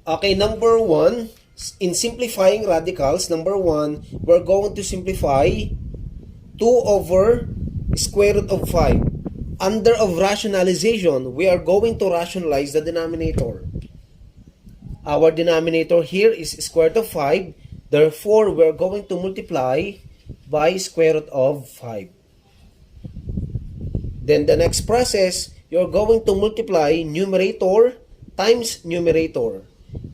Okay, number 1, in simplifying radicals, number 1, we're going to simplify 2 over square root of 5. Under of rationalization, we are going to rationalize the denominator. Our denominator here is square root of 5. Therefore, we're going to multiply by square root of 5. Then the next process, you're going to multiply numerator times numerator.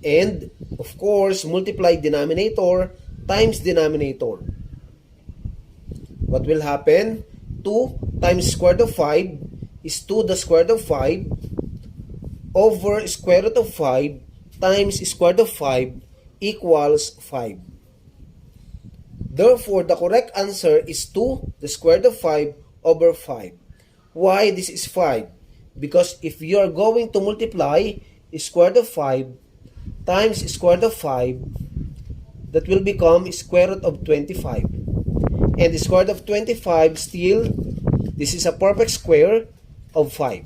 And, of course, multiply denominator times denominator. What will happen? 2 times square root of 5 is 2 the square root of 5 over square root of 5 times square root of 5 equals 5. Therefore, the correct answer is 2 the square root of 5 over 5. Why this is 5? Because if you are going to multiply square root of 5 times square root of 5, that will become square root of 25. And the square root of 25 still, this is a perfect square of 5.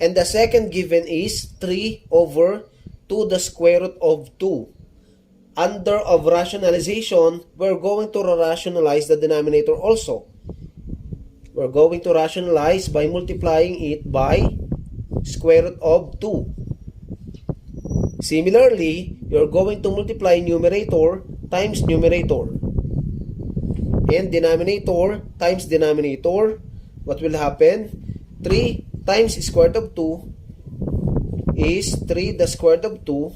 And the second given is 3 over 2 the square root of 2. Under of rationalization, we're going to rationalize the denominator also. We're going to rationalize by multiplying it by square root of 2. Similarly, you're going to multiply numerator times numerator. And denominator times denominator. What will happen? 3 times square root of 2 is 3 the square root of 2.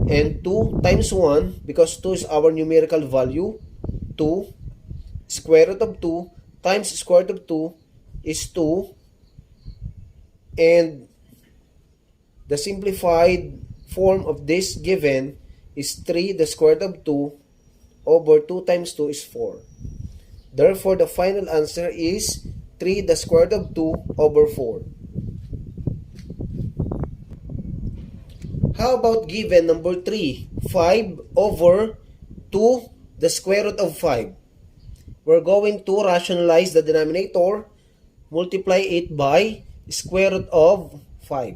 And 2 times 1, because 2 is our numerical value, 2 square root of 2 times square root of 2 is 2. And the simplified form of this given is 3 the square root of 2 over 2 times 2 is 4. Therefore, the final answer is 3 the square root of 2 over 4. How about given number 3? 5 over 2 the square root of 5. We're going to rationalize the denominator, multiply it by square root of 5.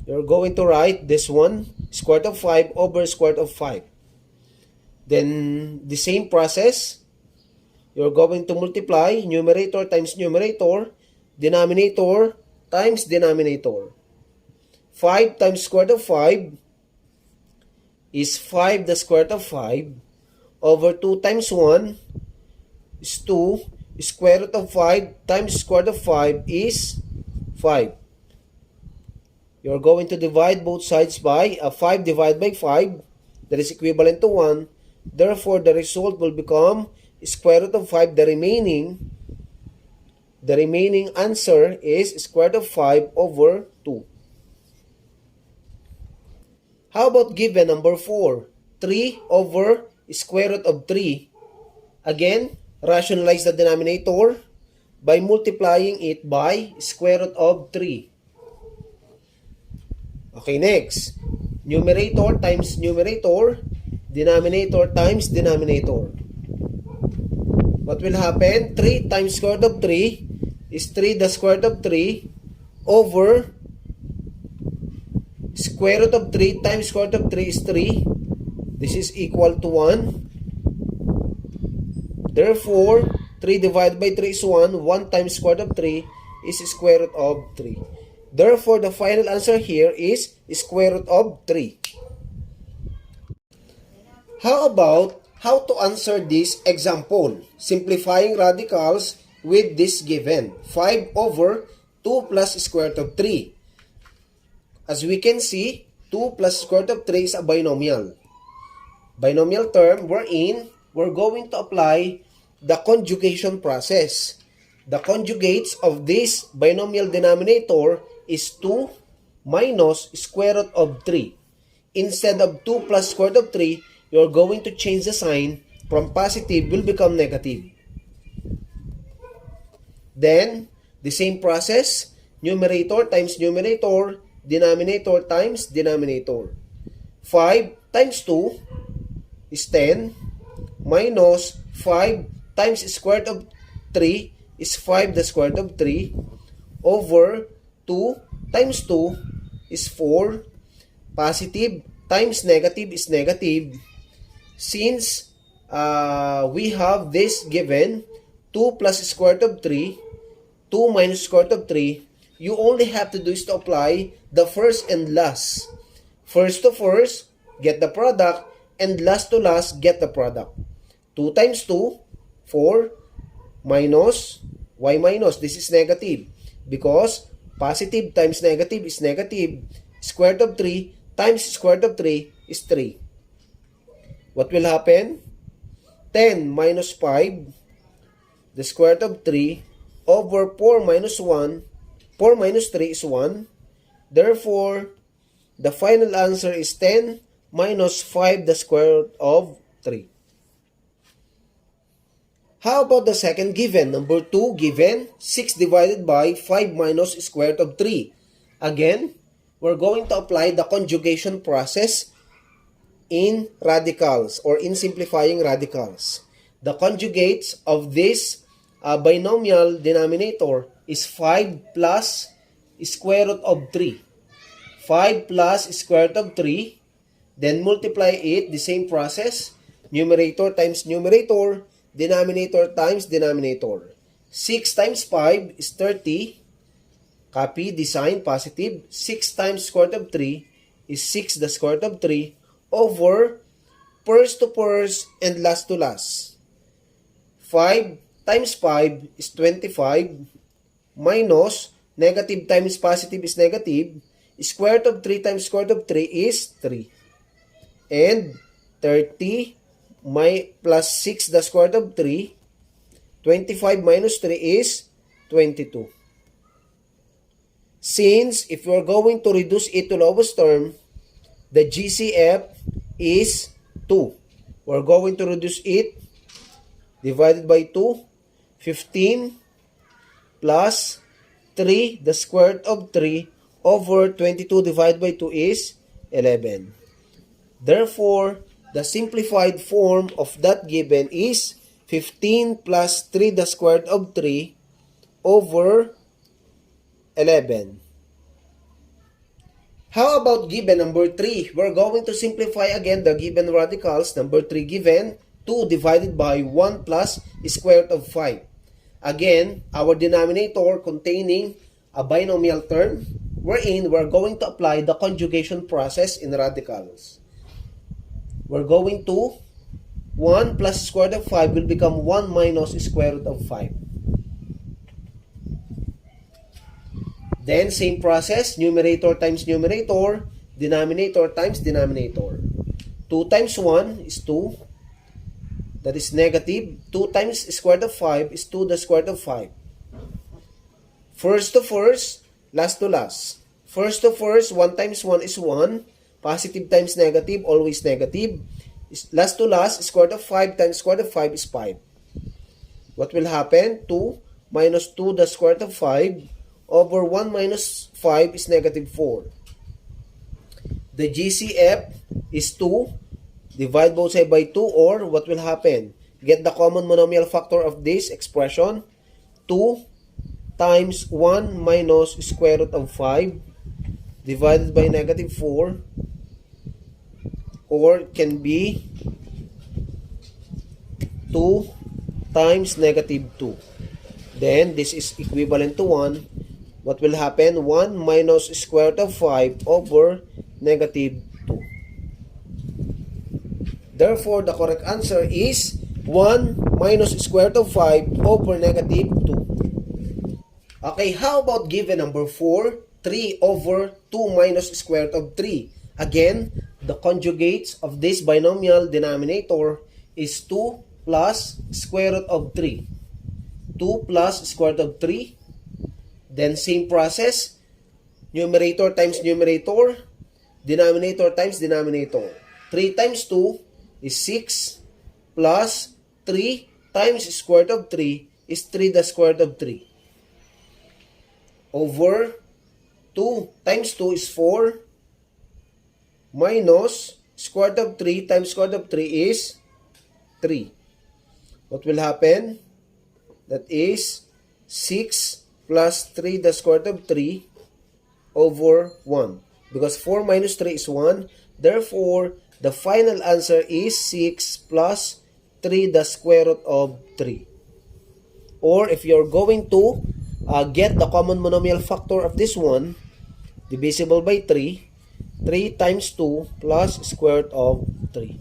You're going to write this one, square root of 5 over square root of 5. Then, the same process, you're going to multiply numerator times numerator, denominator times denominator. 5 times square root of 5 is 5 the square root of 5 over 2 times 1 is 2. Square root of 5 times square root of 5 is 5. You're going to divide both sides by 5 divided by 5. That is equivalent to 1. Therefore, the result will become square root of 5. The remaining answer is square root of 5 over 2. How about given number 4? 3 over square root of 3. Again, rationalize the denominator by multiplying it by square root of 3. Okay, next. Numerator times numerator, denominator times denominator. What will happen? 3 times square root of 3 is 3 the square root of 3 over square root of 3 times square root of 3 is 3. This is equal to 1. Therefore, 3 divided by 3 is 1. 1 times square root of 3 is square root of 3. Therefore, the final answer here is square root of 3. How about how to answer this example? Simplifying radicals with this given. 5 over 2 plus square root of 3. As we can see, 2 plus square root of 3 is a binomial. Binomial term wherein we're going to apply the conjugation process. The conjugates of this binomial denominator is 2 minus square root of 3. Instead of 2 plus square root of 3, you're going to change the sign from positive will become negative. Then, the same process, numerator times numerator, denominator times denominator. 5 times 2 is 10 minus 5 times square root of 3 is 5 the square root of 3 over 2 times 2 is 4. Positive times negative is negative. Since we have this given, 2 plus square root of 3, 2 minus square root of 3, you only have to do is to apply the first and last. First to first, get the product, and last to last, get the product. 2 times 2, 4, minus, y minus, this is negative. Because positive times negative is negative. Square root of 3 times square root of 3 is 3. What will happen? 10 minus 5, the square root of 3, over 4 minus 1, 4 minus 3 is 1. Therefore, the final answer is 10 minus 5, the square root of 3. How about the second given? Number 2 given, 6 divided by 5 minus square root of 3. Again, we're going to apply the conjugation process in radicals or in simplifying radicals. The conjugates of this binomial denominator is 5 plus square root of 3. 5 plus square root of 3, then multiply it, the same process, numerator times numerator, denominator times denominator. 6 times 5 is 30, copy, design, positive. 6 times square root of 3 is 6 the square root of 3 over first to first and last to last. 5 times 5 is 25 minus negative times positive is negative. Square root of 3 times square root of 3 is 3. And 30 plus 6 the square root of 3. 25 minus 3 is 22. Since if you are going to reduce it to lowest term, the GCF is 2. We're going to reduce it divided by 2. 15 plus 3 the square root of 3 over 22 divided by 2 is 11. Therefore, the simplified form of that given is 15 plus 3 the square root of 3 over 11. How about given number 3? We're going to simplify again the given radicals. Number 3 given, 2 divided by 1 plus square root of 5. Again, our denominator containing a binomial term, wherein we're going to apply the conjugation process in radicals. We're going to 1 plus square root of 5 will become 1 minus square root of 5. Then, same process, numerator times numerator, denominator times denominator. 2 times 1 is 2. That is negative. 2 times square root of 5 is 2 the square root of 5. First to first, last to last. First to first, 1 times 1 is 1. Positive times negative, always negative. Last to last, square root of 5 times square root of 5 is 5. What will happen? 2 minus 2 the square root of 5 over 1 minus 5 is negative 4. The GCF is 2. Divide both sides by 2, or what will happen? Get the common monomial factor of this expression. 2 times 1 minus square root of 5 divided by negative 4, or it can be 2 times negative 2. Then this is equivalent to 1. What will happen? 1 minus square root of 5 over negative 2. Therefore, the correct answer is 1 minus square root of 5 over negative 2. Okay, how about given number 4? 3 over 2 minus square root of 3. Again, the conjugates of this binomial denominator is 2 plus square root of 3. 2 plus square root of 3. Then same process, numerator times numerator, denominator times denominator. 3 times 2 is 6 plus 3 times square root of 3 is 3 the square root of 3. Over 2 times 2 is 4 minus square root of 3 times square root of 3 is 3. What will happen? That is 6 plus 3 the square root of 3 over 1. Because 4 minus 3 is 1. Therefore, the final answer is 6 plus 3 the square root of 3. Or if you're going to get the common monomial factor of this one, divisible by 3, 3 times 2 plus square root of 3.